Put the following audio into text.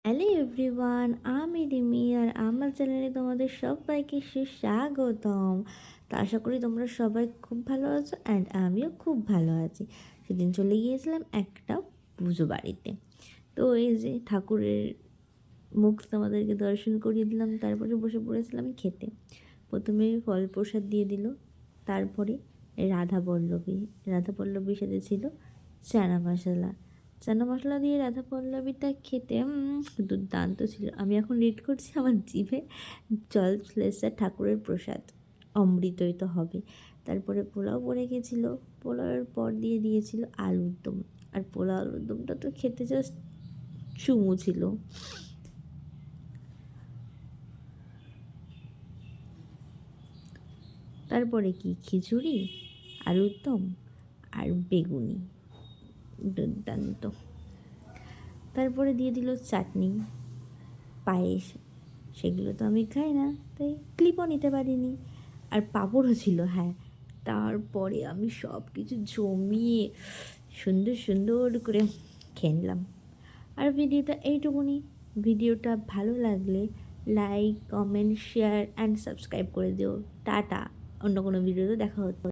Hello everyone, আমি রিমি আর আমার চ্যানেলে তোমাদের সবাইকে সুস্বাগতম। তো আশা করি তোমরা সবাই খুব ভালো আছো অ্যান্ড আমিও খুব ভালো আছি। সেদিন চলে গিয়েছিলাম একটা পুজো বাড়িতে। তো এই যে ঠাকুরের মুখ তোমাদেরকে দর্শন করিয়ে দিলাম, তারপরে বসে পড়েছিলাম খেতে। প্রথমে ফল প্রসাদ দিয়ে দিল, তারপরে রাধা পল্লবীর সাথে ছিল চানা মশলা। চানা মশলা দিয়ে রাধা পল্লবীটা খেতে দুর্দান্ত ছিল। আমি এখন রিড করছি, আমার জিভে জল চলে এসেছে। ঠাকুরের প্রসাদ অমৃতই তো হবে। তারপরে পোলাও পড়ে গেছিলো, পোলাওয়ের পর দিয়েছিল আলুর দম। আর পোলাও আলুর দমটা তো খেতে জাস্ট চুমু ছিল। তারপরে কি খিচুড়ি, আলুর দম আর বেগুনি, দুর্দান্ত। তারপরে দিয়ে দিল চাটনি, পায়েস। সেগুলো তো আমি খাই না, তাই ক্লিপও নিতে পারিনি। আর পাঁপড়ও ছিল, হ্যাঁ। তারপরে আমি সব কিছু জমিয়ে সুন্দর সুন্দর করে খেয়ে নিলাম। আর ভিডিওটা এইটুকুনি। ভিডিওটা ভালো লাগলে like, comment, share and subscribe করে দিও। টাটা। অন্য কোনো ভিডিওতে দেখা হতো।